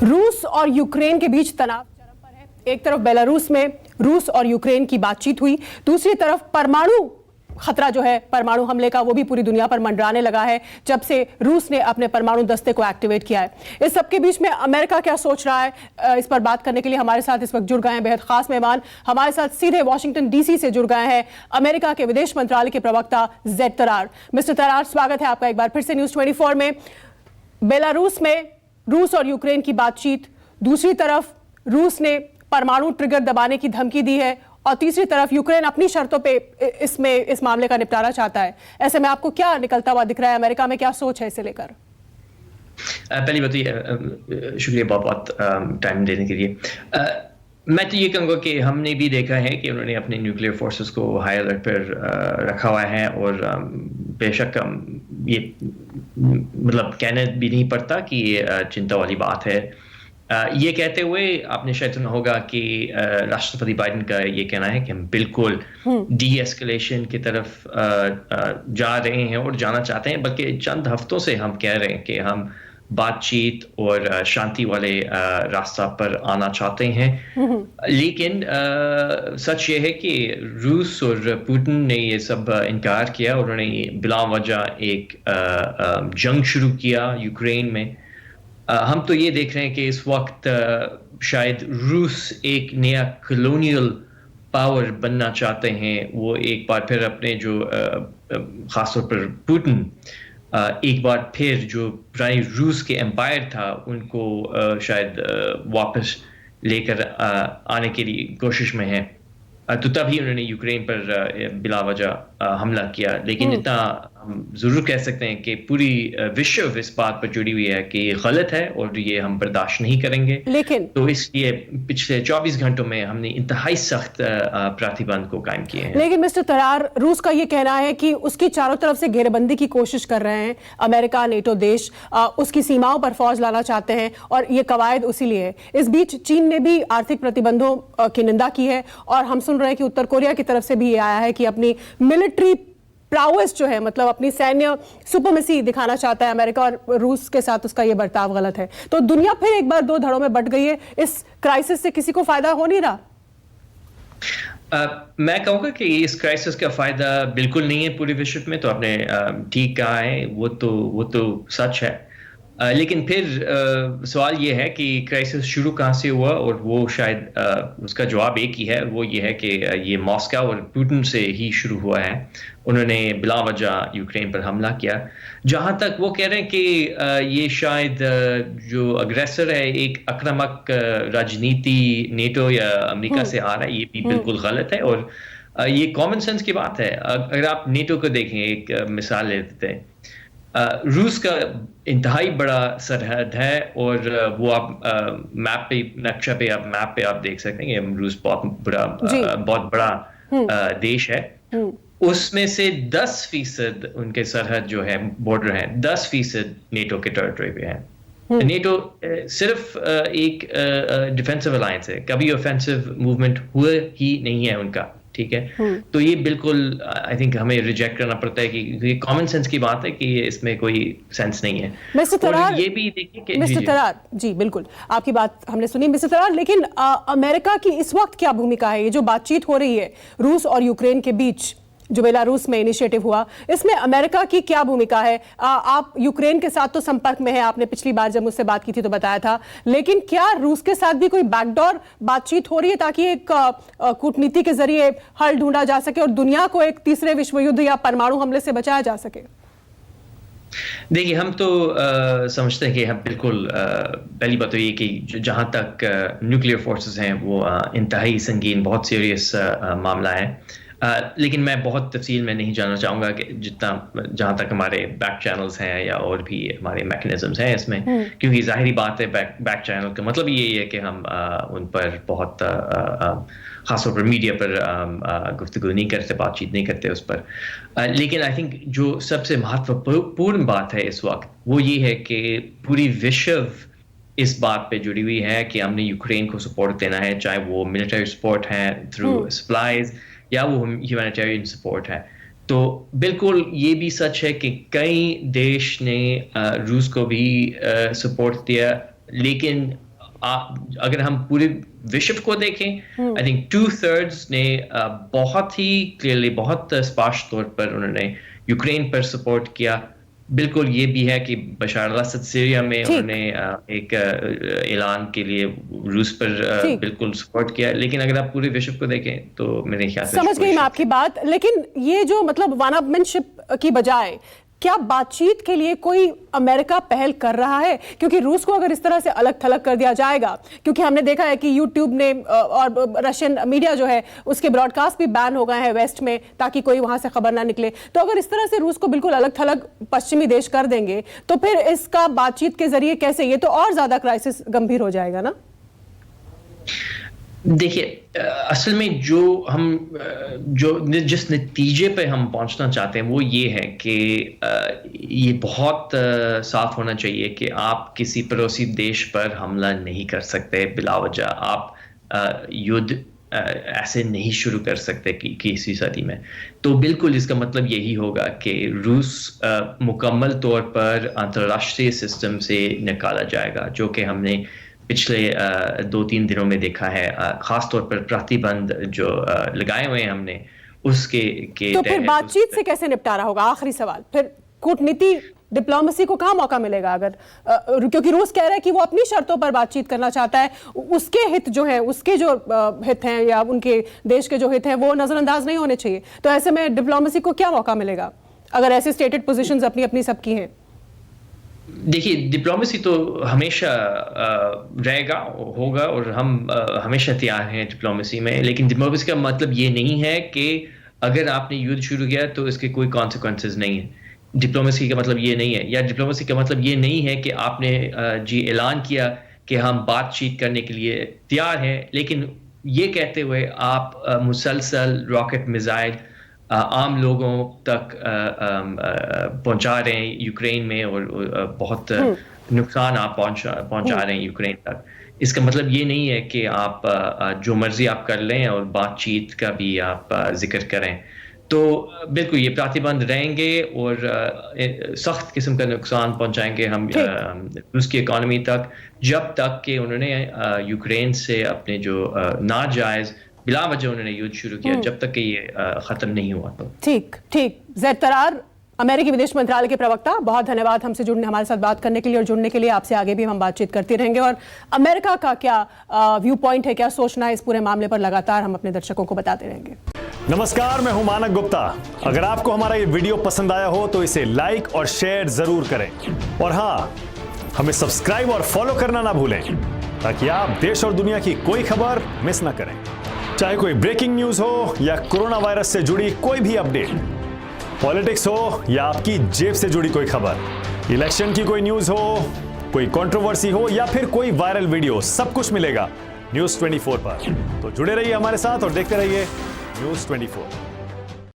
रूस और यूक्रेन के बीच तनाव चरम पर है। एक तरफ बेलारूस में रूस और यूक्रेन की बातचीत हुई, दूसरी तरफ परमाणु खतरा जो है परमाणु हमले का वो भी पूरी दुनिया पर मंडराने लगा है जब से रूस ने अपने परमाणु दस्ते को एक्टिवेट किया है। इस सबके बीच में अमेरिका क्या सोच रहा है, इस पर बात करने के लिए हमारे साथ इस वक्त जुड़ गए हैं बेहद खास मेहमान। हमारे साथ सीधे वॉशिंगटन डीसी से जुड़ गए हैं अमेरिका के विदेश मंत्रालय के प्रवक्ता जेड तरार। मिस्टर तरार, स्वागत है आपका एक बार फिर से न्यूज़ 24 में। बेलारूस में रूस और यूक्रेन की बातचीत, दूसरी तरफ रूस ने परमाणु ट्रिगर दबाने की धमकी दी है और तीसरी तरफ यूक्रेन अपनी शर्तों पे इस मामले का निपटारा चाहता है। ऐसे में आपको क्या निकलता हुआ दिख रहा है? अमेरिका में क्या सोच है इसे लेकर? पहली बात तो शुक्रिया बहुत बहुत टाइम देने के लिए। मैं तो ये कहूँगा कि हमने भी देखा है कि उन्होंने अपने न्यूक्लियर फोर्सेस को हाई अलर्ट पर रखा हुआ है और बेशक ये मतलब कहने भी नहीं पड़ता कि ये चिंता वाली बात है। ये कहते हुए आपने शायद सुना होगा कि राष्ट्रपति बाइडेन का ये कहना है कि हम बिल्कुल डी एस्केलेशन की तरफ जा रहे हैं और जाना चाहते हैं, बल्कि चंद हफ्तों से हम कह रहे हैं कि हम बातचीत और शांति वाले रास्ता पर आना चाहते हैं। लेकिन सच ये है कि रूस और पुतिन ने ये सब इनकार किया। उन्होंने बिला वजह एक जंग शुरू किया यूक्रेन में। हम तो ये देख रहे हैं कि इस वक्त शायद रूस एक नया कॉलोनियल पावर बनना चाहते हैं। वो एक बार फिर अपने जो खासतौर पर पुतिन एक बार फिर जो पुरानी रूस के एम्पायर था उनको शायद वापस लेकर आने के लिए कोशिश में है। तो तभी उन्होंने यूक्रेन पर बिला वजह हमला किया। लेकिन इतना हम जरूर कह सकते हैं कि पूरी विश्व इस बात पर जुड़ी हुई है कि ये गलत है और ये हम बर्दाश्त नहीं करेंगे। लेकिन तो इसलिए पिछले 24 घंटों में हमने इंतहाई सख्त प्रतिबंध को कायम किए हैं। लेकिन मिस्टर तरार, रूस का ये कहना है कि उसकी चारों तरफ से घेरेबंदी की कोशिश कर रहे हैं अमेरिका, नेटो देश उसकी सीमाओं पर फौज लाना चाहते हैं और ये कवायद उसी लिए है। इस बीच चीन ने भी आर्थिक प्रतिबंधों की निंदा की है और हम सुन रहे हैं कि उत्तर कोरिया की तरफ से भी ये आया है कि अपनी मिलिट्री प्राउएस जो है, मतलब अपनी सैन्य सुपरमेसी दिखाना चाहता है अमेरिका और रूस के साथ उसका ये बर्ताव गलत है। तो दुनिया फिर एक बार दो धड़ों में बंट गई है। इस क्राइसिस से किसी को फायदा हो नहीं रहा। मैं कहूँगा कि इस क्राइसिस का फायदा बिल्कुल नहीं है पूरे विश्व में। तो आपने ठीक कहा है, वो तो सच है। लेकिन फिर सवाल ये है कि क्राइसिस शुरू कहाँ से हुआ, और वो शायद उसका जवाब एक ही है। वो ये है कि ये मॉस्को और पुतिन से ही शुरू हुआ है। उन्होंने बिला वजह यूक्रेन पर हमला किया। जहाँ तक वो कह रहे हैं कि ये शायद जो अग्रेसर है एक आक्रामक राजनीति नेटो या अमेरिका से आ रहा है, ये भी बिल्कुल गलत है और ये कॉमन सेंस की बात है। अगर आप नेटो को देखें, एक मिसाल ले देते हैं, रूस का इंतहाई बड़ा सरहद है और वो आप मैप पे नक्शा पे आप मैप पे आप देख सकते हैं कि रूस बहुत बड़ा देश है। उसमें से 10% उनके सरहद जो है बॉर्डर है 10% नेटो के टेरिटरी पे है। नेटो सिर्फ एक डिफेंसिव अलायंस है, कभी ऑफेंसिव मूवमेंट हुआ ही नहीं है उनका। ठीक है, तो ये बिल्कुल आई थिंक हमें रिजेक्ट करना पड़ता है कि ये कॉमन सेंस की बात है कि इसमें कोई सेंस नहीं है। मिस्टर तरार, ये भी देखिए कि मिस्टर तरार जी बिल्कुल आपकी बात हमने सुनी मिस्टर तरार, लेकिन अमेरिका की इस वक्त क्या भूमिका है? ये जो बातचीत हो रही है रूस और यूक्रेन के बीच, जो बेलारूस में इनिशिएटिव हुआ, इसमें अमेरिका की क्या भूमिका है? आप यूक्रेन के साथ तो संपर्क में हैं, आपने पिछली बार जब मुझसे बात की थी तो बताया था, लेकिन क्या रूस के साथ भी कोई बैकडोर बातचीत हो रही है ताकि एक कूटनीति के जरिए हल ढूंढा जा सके और दुनिया को एक तीसरे विश्व युद्ध या परमाणु हमले से बचाया जा सके? देखिए, हम तो समझते हैं कि हम बिल्कुल पहली बात तो ये कि जहाँ तक न्यूक्लियर फोर्सेस हैं वो इंतहाई संगीन, बहुत सीरियस मामला है। लेकिन मैं बहुत तफसील में नहीं जानना चाहूँगा कि जहाँ तक हमारे बैक चैनल्स हैं या और भी हमारे मैकेनिज्म्स हैं इसमें, क्योंकि जाहिरी बात है बैक चैनल का मतलब यही है कि हम उन पर बहुत खासतौर पर मीडिया पर गुफ्तगू नहीं करते, बातचीत नहीं करते उस पर। लेकिन आई थिंक जो सबसे महत्वपूर्ण बात है इस वक्त वो ये है कि पूरी विश्व इस बात पे जुड़ी हुई है कि हमने यूक्रेन को सपोर्ट देना है, चाहे वो मिलिट्री सपोर्ट है थ्रू सप्लाईज या वो ह्यूमैनिटेरियन सपोर्ट है। तो बिल्कुल ये भी सच है कि कई देश ने रूस को भी सपोर्ट दिया, लेकिन अगर हम पूरे विश्व को देखें, आई थिंक 2/3 ने बहुत ही क्लियरली, बहुत स्पष्ट तौर पर उन्होंने यूक्रेन पर सपोर्ट किया। बिल्कुल ये भी है कि बशार अल-असद सीरिया में उन्होंने एक ऐलान के लिए रूस पर बिल्कुल सपोर्ट किया, लेकिन अगर आप पूरे विश्व को देखें तो मेरे ख्याल से समझ गई मैं आपकी बात। लेकिन ये जो मतलब वन अपमेनशिप की बजाय क्या बातचीत के लिए कोई अमेरिका पहल कर रहा है? क्योंकि रूस को अगर इस तरह से अलग थलग कर दिया जाएगा, क्योंकि हमने देखा है कि यूट्यूब ने और रशियन मीडिया जो है उसके ब्रॉडकास्ट भी बैन हो गए हैं वेस्ट में, ताकि कोई वहां से खबर ना निकले। तो अगर इस तरह से रूस को बिल्कुल अलग थलग पश्चिमी देश कर देंगे तो फिर इसका बातचीत के जरिए कैसे, ये तो और ज्यादा क्राइसिस गंभीर हो जाएगा ना। देखिए, असल में जिस नतीजे पे हम पहुंचना चाहते हैं वो ये है कि ये बहुत साफ होना चाहिए कि आप किसी पड़ोसी देश पर हमला नहीं कर सकते बिला वजह। आप युद्ध ऐसे नहीं शुरू कर सकते कि किसी सदी में। तो बिल्कुल इसका मतलब यही होगा कि रूस मुकम्मल तौर पर अंतर्राष्ट्रीय सिस्टम से निकाला जाएगा, जो कि हमने पिछले 2-3 दिनों में देखा है। खास तौर पर प्रतिबंध जो लगाए हुए हैं हमने उसके तो फिर बातचीत से कैसे निपटारा होगा? आखिरी सवाल, फिर कूटनीति डिप्लोमेसी को कहाँ मौका मिलेगा? अगर क्योंकि रूस कह रहा है कि वो अपनी शर्तों पर बातचीत करना चाहता है, उसके हित जो है, उसके जो हित हैं या उनके देश के जो हित हैं वो नजरअंदाज नहीं होने चाहिए। तो ऐसे में डिप्लोमेसी को क्या मौका मिलेगा अगर ऐसे स्टेटेड पोजीशंस अपनी अपनी सबकी हैं? देखिए, डिप्लोमेसी तो हमेशा रहेगा, होगा, और हम हमेशा तैयार हैं डिप्लोमेसी में। लेकिन डिप्लोमेसी का मतलब ये नहीं है कि अगर आपने युद्ध शुरू किया तो इसके कोई कॉन्सिक्वेंसेस नहीं है। डिप्लोमेसी का मतलब ये नहीं है, या डिप्लोमेसी का मतलब ये नहीं है कि आपने ऐलान किया कि हम बातचीत करने के लिए तैयार हैं, लेकिन ये कहते हुए आप मुसलसल रॉकेट मिसाइल आम लोगों तक पहुंचा रहे हैं यूक्रेन में, और बहुत नुकसान आप पहुंचा रहे हैं यूक्रेन तक। इसका मतलब ये नहीं है कि आप जो मर्जी आप कर लें और बातचीत का भी आप जिक्र करें। तो बिल्कुल ये प्रतिबंध रहेंगे और सख्त किस्म का नुकसान पहुंचाएंगे हम रूस की इकोनॉमी तक, जब तक कि उन्होंने यूक्रेन से अपने जो नाजायज बिला वजह उन्होंने युद्ध शुरू किया, जब तक कि ये खत्म नहीं हुआ। तो ठीक। ज़ैद तरार, अमेरिकी विदेश मंत्रालय के प्रवक्ता, बहुत धन्यवाद हमसे जुड़ने, हमारे साथ बात करने के लिए और जुड़ने के लिए। आपसे आगे भी हम बातचीत करते रहेंगे और अमेरिका का क्या व्यू पॉइंट है, क्या सोचना है इस पूरे मामले पर, लगातार हम अपने दर्शकों को बताते रहेंगे। नमस्कार, मैं हूं मानक गुप्ता। अगर आपको हमारा ये वीडियो पसंद आया हो तो इसे लाइक और शेयर जरूर करें, और हाँ, हमें सब्सक्राइब और फॉलो करना ना भूलें, ताकि आप देश और दुनिया की कोई खबर मिस ना करें। चाहे कोई ब्रेकिंग न्यूज हो या कोरोना वायरस से जुड़ी कोई भी अपडेट, पॉलिटिक्स हो या आपकी जेब से जुड़ी कोई खबर, इलेक्शन की कोई न्यूज हो, कोई कंट्रोवर्सी हो या फिर कोई वायरल वीडियो, सब कुछ मिलेगा न्यूज़ 24 पर। तो जुड़े रहिए हमारे साथ और देखते रहिए न्यूज़ 24।